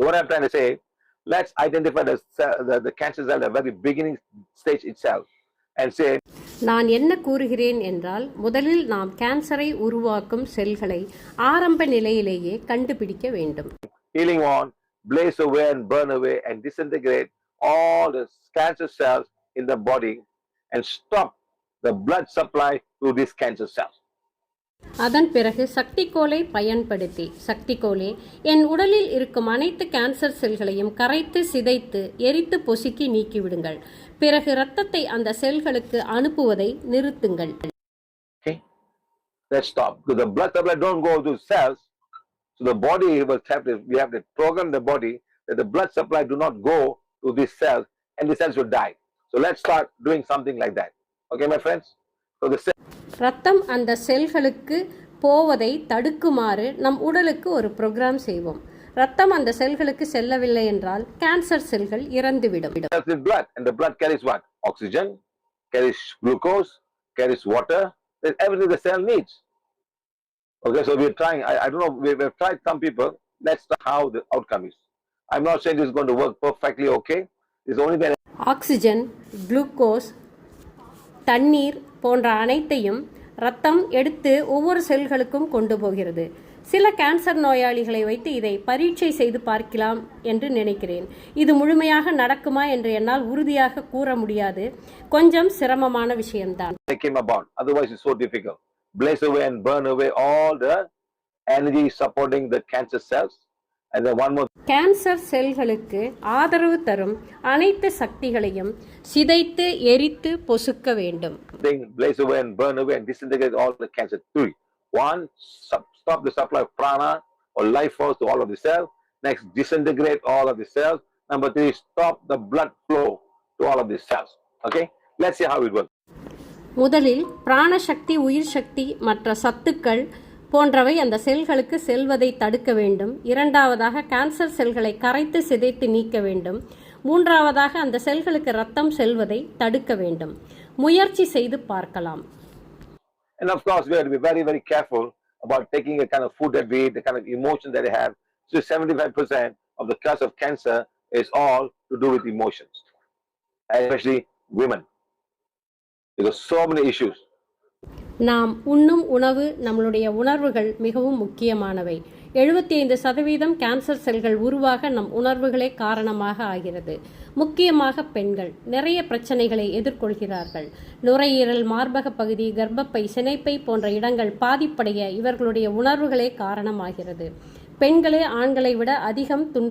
So what I'm trying to say, let's identify the cancer cell at the very beginning stage itself and say, நான் என்ன கூறுகிறேன் என்றால், முதலில் நாம் கேன்சரை உருவாக்கும் செல்களை ஆரம்ப நிலையிலேயே கண்டுபிடிக்க வேண்டும். healing on, blaze away and burn away and disintegrate all the cancer cells in the body and stop the blood supply to these cancer cells. அதன் பிறகு சக்திக்கோலை பயன்படுத்தி, சக்திக்கோலே என் உடலில் இருக்கும் அனைத்து கேன்சர் செல்களையும் கரைத்து சிதைத்து எரித்து பொசுக்கி நீக்கிவிடுங்கள். பிறகு இரத்தத்தை அந்த செல்களுக்கு அனுப்புவதை நிறுத்துங்கள். Okay, let's stop. Because the blood supply don't go to cells, so the body will have to, we have to program the body that the blood supply do not go to these cells and the cells will die. So let's start doing something like that. Okay, my friends? So the ரத்தம் அந்த செல்களுக்கு போவதை தடுக்குமாறு நம் உடலுக்கு ஒரு program செய்வோம். ரத்தம் அந்த செல்களுக்கு செல்லவில்லை என்றால் கேன்சர் செல்கள் இறந்துவிடும். blood, and the blood carries what? Oxygen, carries glucose, carries water, everything the cell needs. Okay, so we're trying, I don't know, we've tried some people, let's see how the outcome is. I'm not saying this is going to work perfectly okay. It's only that oxygen, glucose, தண்ணீர் போன்ற அனைத்தையும் ரத்தம் எடுத்து ஒவ்வொரு செல்களுக்கும் கொண்டு போகிறது. சில cancer நோயாளிகளை வைத்து இதை பரீட்சை செய்து பார்க்கலாம் என்று நினைக்கிறேன். இது முழுமையாக நடக்குமா என்று என்னால் உறுதியாக கூற முடியாது. கொஞ்சம் சிரமமான விஷயம்தான். Otherwise it's so difficult. Blaze away and burn away all the energy supporting the cancer cells. And then one more. Cancer செல்களுக்கு ஆதரவு தரும் அனைத்து சக்திகளையும் சிதைத்து எரித்து பொசுக்க வேண்டும். Blaze away and burn away and disintegrate all the cancer. 3. 1. Stop the supply of prana or life force to all of the cells. Next, disintegrate all of the cells. Number 3, stop the blood flow to all of the cells. Okay? Let's see how it works. முதலில் பிராணசக்தி, உயிர் சக்தி, மற்ற சத்துக்கள் போன்றவை அந்த செல்களுக்கு செல்வதை தடுக்க வேண்டும். இரண்டாவதாக கேன்சர் செல்களை கரைத்து சிதைத்து நீக்க வேண்டும். மூன்றாவதாக அந்த செல்களுக்கு ரத்தம் செல்வதை தடுக்க வேண்டும். முயற்சி செய்து பார்க்கலாம். And of course we have to be very, very careful about taking the kind of food that we eat, the kind of emotion that they have. So 75% of the cause of cancer is all to do with emotions, especially women. There are so many issues. நாம் உண்ணும் உணவு, நம்மளுடைய உணர்வுகள் மிகவும் முக்கியமானவை. 75% cancer செல்கள் உருவாக நம் உணர்வுகளே காரணமாக ஆகிறது. முக்கியமாக பெண்கள் நிறைய பிரச்சனைகளை எதிர்கொள்கிறார்கள். நுரையீரல், மார்பக பகுதி, கர்ப்பப்பை, சினைப்பை போன்ற இடங்கள் பாதிப்படைய இவர்களுடைய உணர்வுகளே காரணமாகிறது. பெண்களே ஆண்களை விட அதிகம்